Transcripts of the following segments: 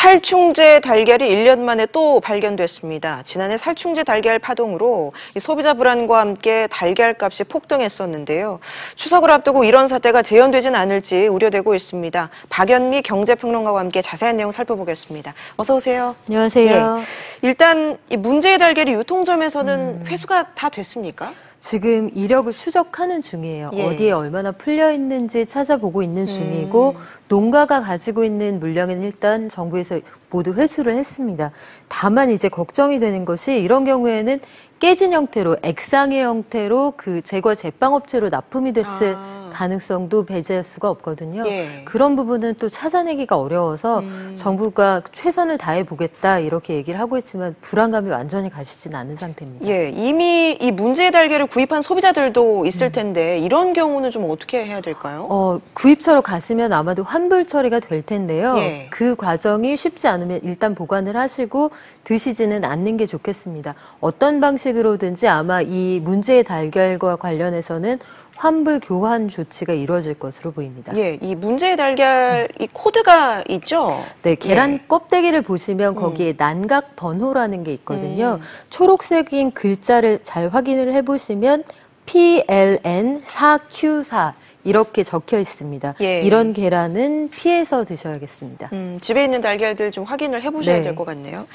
살충제 달걀이 1년 만에 또 발견됐습니다. 지난해 살충제 달걀 파동으로 소비자 불안과 함께 달걀 값이 폭등했었는데요. 추석을 앞두고 이런 사태가 재현되진 않을지 우려되고 있습니다. 박연미 경제평론가와 함께 자세한 내용 살펴보겠습니다. 어서 오세요. 안녕하세요. 예. 일단 이 문제의 달걀이 유통점에서는 회수가 다 됐습니까? 지금 이력을 추적하는 중이에요. 예. 어디에 얼마나 풀려 있는지 찾아보고 있는 중이고 농가가 가지고 있는 물량은 일단 정부에서 모두 회수를 했습니다. 다만 이제 걱정이 되는 것이 이런 경우에는 깨진 형태로 액상의 형태로 그 제과 제빵업체로 납품이 됐을 가능성도 배제할 수가 없거든요. 예. 그런 부분은 또 찾아내기가 어려워서 정부가 최선을 다해 보겠다 이렇게 얘기를 하고 있지만 불안감이 완전히 가시진 않은 상태입니다. 예, 이미 이 문제의 달걀을 구입한 소비자들도 있을 텐데 이런 경우는 좀 어떻게 해야 될까요? 구입처로 가시면 아마도 환불 처리가 될 텐데요. 예. 그 과정이 쉽지 않으면 일단 보관을 하시고 드시지는 않는 게 좋겠습니다. 어떤 방식으로든지 아마 이 문제의 달걀과 관련해서는 환불 교환 조치가 이루어질 것으로 보입니다. 예, 이 문제의 달걀 이 코드가 있죠? 네, 계란 껍데기를 보시면 거기에 난각 번호라는 게 있거든요. 초록색인 글자를 잘 확인을 해보시면 PLN4Q4 이렇게 적혀 있습니다. 예. 이런 계란은 피해서 드셔야겠습니다. 집에 있는 달걀들 좀 확인을 해보셔야 네. 될 것 같네요.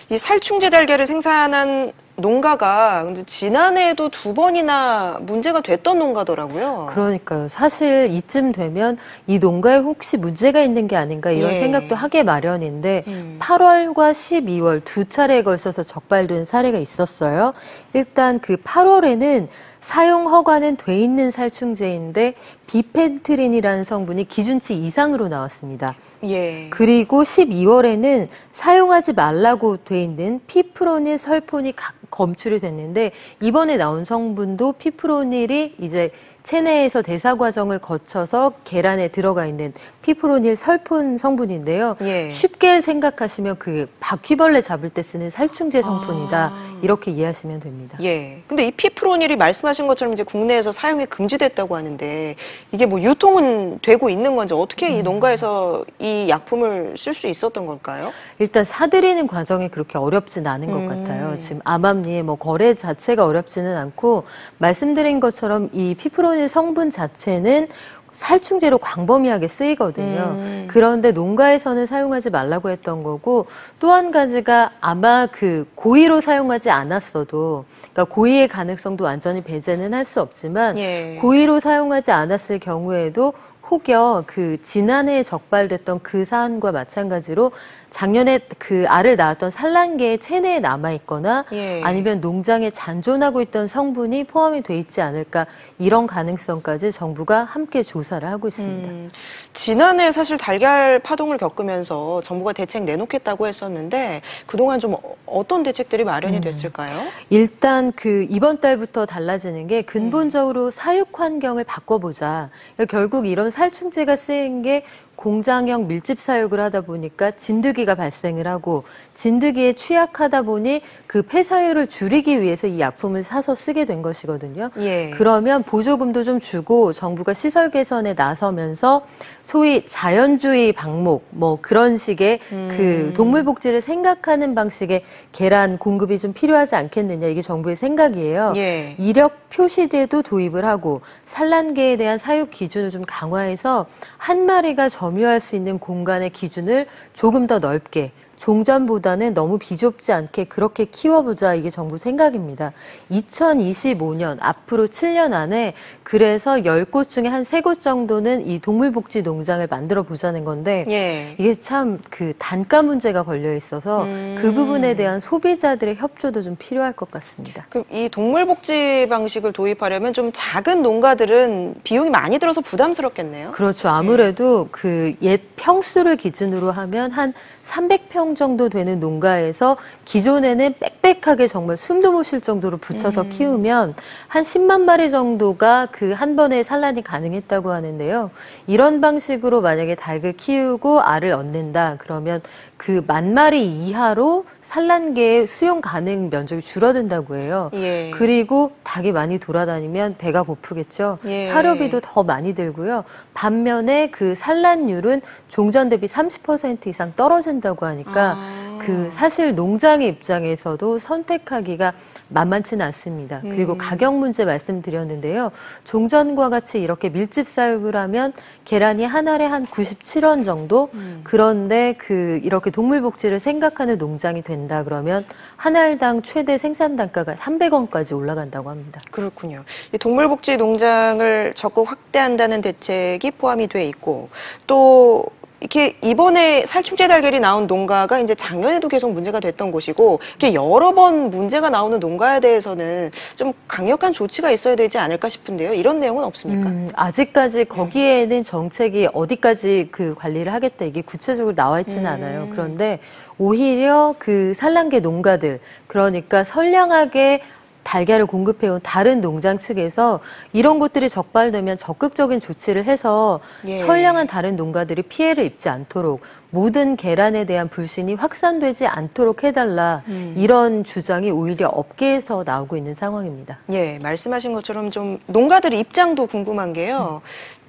이 살충제 달걀을 생산한 농가가 근데 지난해에도 2번이나 문제가 됐던 농가더라고요. 그러니까요. 사실 이쯤 되면 이 농가에 혹시 문제가 있는 게 아닌가 이런 예. 생각도 하게 마련인데 8월과 12월 두 차례에 걸쳐서 적발된 사례가 있었어요. 일단 그 8월에는 사용 허가는 돼 있는 살충제인데 비펜트린이라는 성분이 기준치 이상으로 나왔습니다. 예. 그리고 12월에는 사용하지 말라고 돼 있는 피프로닐, 설포닐 검출이 됐는데 이번에 나온 성분도 피프로닐이 이제 체내에서 대사 과정을 거쳐서 계란에 들어가 있는 피프로닐 설폰 성분인데요. 예. 쉽게 생각하시면 그 바퀴벌레 잡을 때 쓰는 살충제 성분이다. 이렇게 이해하시면 됩니다. 예. 근데 이 피프로닐이 말씀하신 것처럼 이제 국내에서 사용이 금지됐다고 하는데 이게 뭐 유통은 되고 있는 건지 어떻게 이 농가에서 이 약품을 쓸 수 있었던 걸까요? 일단 사들이는 과정이 그렇게 어렵진 않은 것 같아요. 지금 암암리에 뭐 거래 자체가 어렵지는 않고 말씀드린 것처럼 이 피프로닐 성분 자체는 살충제로 광범위하게 쓰이거든요. 그런데 농가에서는 사용하지 말라고 했던 거고 또 한 가지가 아마 그 고의로 사용하지 않았어도 그러니까 고의의 가능성도 완전히 배제는 할 수 없지만 예. 고의로 사용하지 않았을 경우에도 혹여 그 지난해에 적발됐던 그 사안과 마찬가지로 작년에 그 알을 낳았던 산란개의 체내에 남아있거나 예. 아니면 농장에 잔존하고 있던 성분이 포함이 돼 있지 않을까 이런 가능성까지 정부가 함께 조사를 하고 있습니다. 지난해 사실 달걀 파동을 겪으면서 정부가 대책 내놓겠다고 했었는데 그동안 좀 어떤 대책들이 마련이 됐을까요? 일단 그 이번 달부터 달라지는 게 근본적으로 사육 환경을 바꿔보자. 그러니까 결국 이런 살충제가 쓰인 게 공장형 밀집 사육을 하다 보니까 진드기가 발생을 하고 진드기에 취약하다 보니 그 폐사율을 줄이기 위해서 이 약품을 사서 쓰게 된 것이거든요. 예. 그러면 보조금도 좀 주고 정부가 시설 개선에 나서면서 소위 자연주의 방목 뭐 그런 식의 그 동물 복지를 생각하는 방식의 계란 공급이 좀 필요하지 않겠느냐 이게 정부의 생각이에요. 예. 이력 표시제도 도입을 하고 산란계에 대한 사육 기준을 좀 강화해서 한 마리가 점유할 수 있는 공간의 기준을 조금 더 넓게 종전보다는 너무 비좁지 않게 그렇게 키워보자 이게 정부 생각입니다. 2025년 앞으로 7년 안에 그래서 10곳 중에 한 3곳 정도는 이 동물복지 농장을 만들어 보자는 건데 예. 이게 참 그 단가 문제가 걸려 있어서 그 부분에 대한 소비자들의 협조도 좀 필요할 것 같습니다. 그럼 이 동물복지 방식을 도입하려면 좀 작은 농가들은 비용이 많이 들어서 부담스럽겠네요. 그렇죠. 아무래도 그 옛 평수를 기준으로 하면 한 300평 10명 정도 되는 농가에서 기존에는 빽빽하게 정말 숨도 못 쉴 정도로 붙여서 키우면 한 10만 마리 정도가 그 한 번에 산란이 가능했다고 하는데요. 이런 방식으로 만약에 닭을 키우고 알을 얻는다 그러면 그 10,000마리 이하로 산란계의 수용 가능 면적이 줄어든다고 해요. 예. 그리고 닭이 많이 돌아다니면 배가 고프겠죠. 예. 사료비도 더 많이 들고요. 반면에 그 산란율은 종전 대비 30% 이상 떨어진다고 하니까 그 사실 농장의 입장에서도 선택하기가 만만치는 않습니다. 그리고 가격 문제 말씀드렸는데요. 종전과 같이 이렇게 밀집 사육을 하면 계란이 한 알에 한 97원 정도. 그런데 그 이렇게 동물 복지를 생각하는 농장이 된다 그러면 한 알당 최대 생산 단가가 300원까지 올라간다고 합니다. 그렇군요. 이 동물복지 농장을 적극 확대한다는 대책이 포함이 돼 있고 또 이렇게 이번에 살충제 달걀이 나온 농가가 이제 작년에도 계속 문제가 됐던 곳이고 이렇게 여러 번 문제가 나오는 농가에 대해서는 좀 강력한 조치가 있어야 되지 않을까 싶은데요. 이런 내용은 없습니까? 아직까지 거기에는 정책이 어디까지 그 관리를 하겠다 이게 구체적으로 나와 있지는 않아요. 그런데 오히려 그 산란계 농가들 그러니까 선량하게 달걀을 공급해온 다른 농장 측에서 이런 것들이 적발되면 적극적인 조치를 해서 예. 선량한 다른 농가들이 피해를 입지 않도록 모든 계란에 대한 불신이 확산되지 않도록 해달라 이런 주장이 오히려 업계에서 나오고 있는 상황입니다. 예, 말씀하신 것처럼 좀 농가들 입장도 궁금한 게요.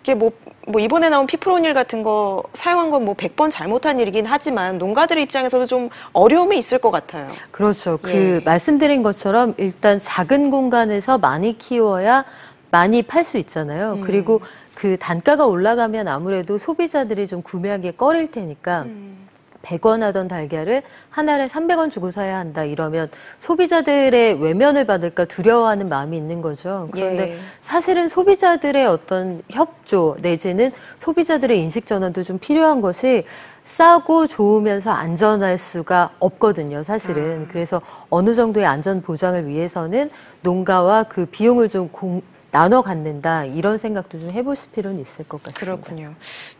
이게 뭐 이번에 나온 피프로닐 같은 거 사용한 건 뭐 100번 잘못한 일이긴 하지만 농가들의 입장에서도 좀 어려움이 있을 것 같아요. 그렇죠. 예. 그 말씀드린 것처럼 일단 작은 공간에서 많이 키워야 많이 팔 수 있잖아요. 그리고 그 단가가 올라가면 아무래도 소비자들이 좀 구매하기에 꺼릴 테니까 100원 하던 달걀을 한 알에 300원 주고 사야 한다 이러면 소비자들의 외면을 받을까 두려워하는 마음이 있는 거죠. 그런데 예. 사실은 소비자들의 어떤 협조 내지는 소비자들의 인식 전환도 좀 필요한 것이 싸고 좋으면서 안전할 수가 없거든요, 사실은. 그래서 어느 정도의 안전 보장을 위해서는 농가와 그 비용을 좀 나눠 갖는다 이런 생각도 좀 해보실 필요는 있을 것 같습니다. 그렇군요.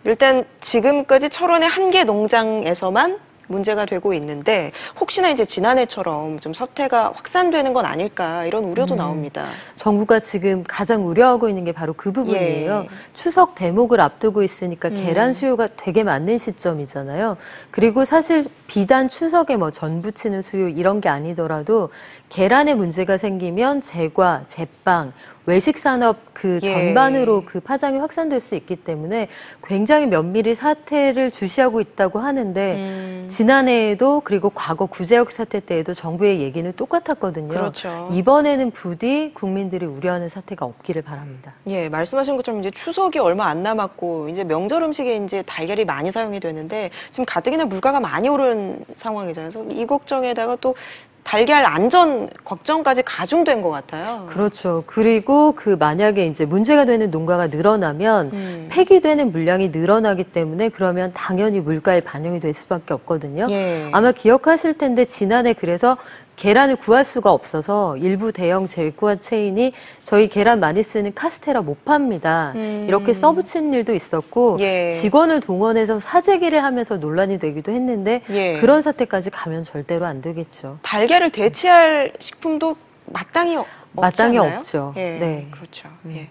일단 지금까지 철원의 한 개 농장에서만 문제가 되고 있는데 혹시나 이제 지난해처럼 좀 사태가 확산되는 건 아닐까 이런 우려도 나옵니다. 정부가 지금 가장 우려하고 있는 게 바로 그 부분이에요. 예. 추석 대목을 앞두고 있으니까 계란 수요가 되게 많은 시점이잖아요. 그리고 사실 비단 추석에 뭐 전 부치는 수요 이런 게 아니더라도 계란에 문제가 생기면 제과, 제빵, 외식 산업 그 예. 전반으로 그 파장이 확산될 수 있기 때문에 굉장히 면밀히 사태를 주시하고 있다고 하는데 지난해에도 그리고 과거 구제역 사태 때에도 정부의 얘기는 똑같았거든요. 그렇죠. 이번에는 부디 국민들이 우려하는 사태가 없기를 바랍니다. 예, 말씀하신 것처럼 이제 추석이 얼마 안 남았고 이제 명절 음식에 이제 달걀이 많이 사용이 되는데 지금 가뜩이나 물가가 많이 오른 상황이잖아요. 그래서 이 걱정에다가 또 달걀 안전 걱정까지 가중된 것 같아요. 그렇죠. 그리고 그 만약에 이제 문제가 되는 농가가 늘어나면 폐기되는 물량이 늘어나기 때문에 그러면 당연히 물가에 반영이 될 수밖에 없거든요. 예. 아마 기억하실 텐데 지난해 그래서 계란을 구할 수가 없어서 일부 대형 제과 체인이 저희 계란 많이 쓰는 카스테라 못 팝니다. 이렇게 써붙인 일도 있었고 예. 직원을 동원해서 사재기를 하면서 논란이 되기도 했는데 예. 그런 사태까지 가면 절대로 안 되겠죠. 달걀을 대체할 식품도 마땅히 없지 마땅히 않나요? 없죠. 예, 네. 그렇죠. 예.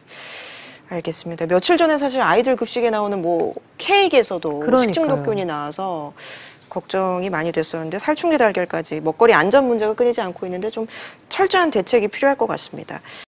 알겠습니다. 며칠 전에 사실 아이들 급식에 나오는 뭐 케이크에서도 그러니까요. 식중독균이 나와서 걱정이 많이 됐었는데 살충제 달걀까지 먹거리 안전 문제가 끊이지 않고 있는데 좀 철저한 대책이 필요할 것 같습니다.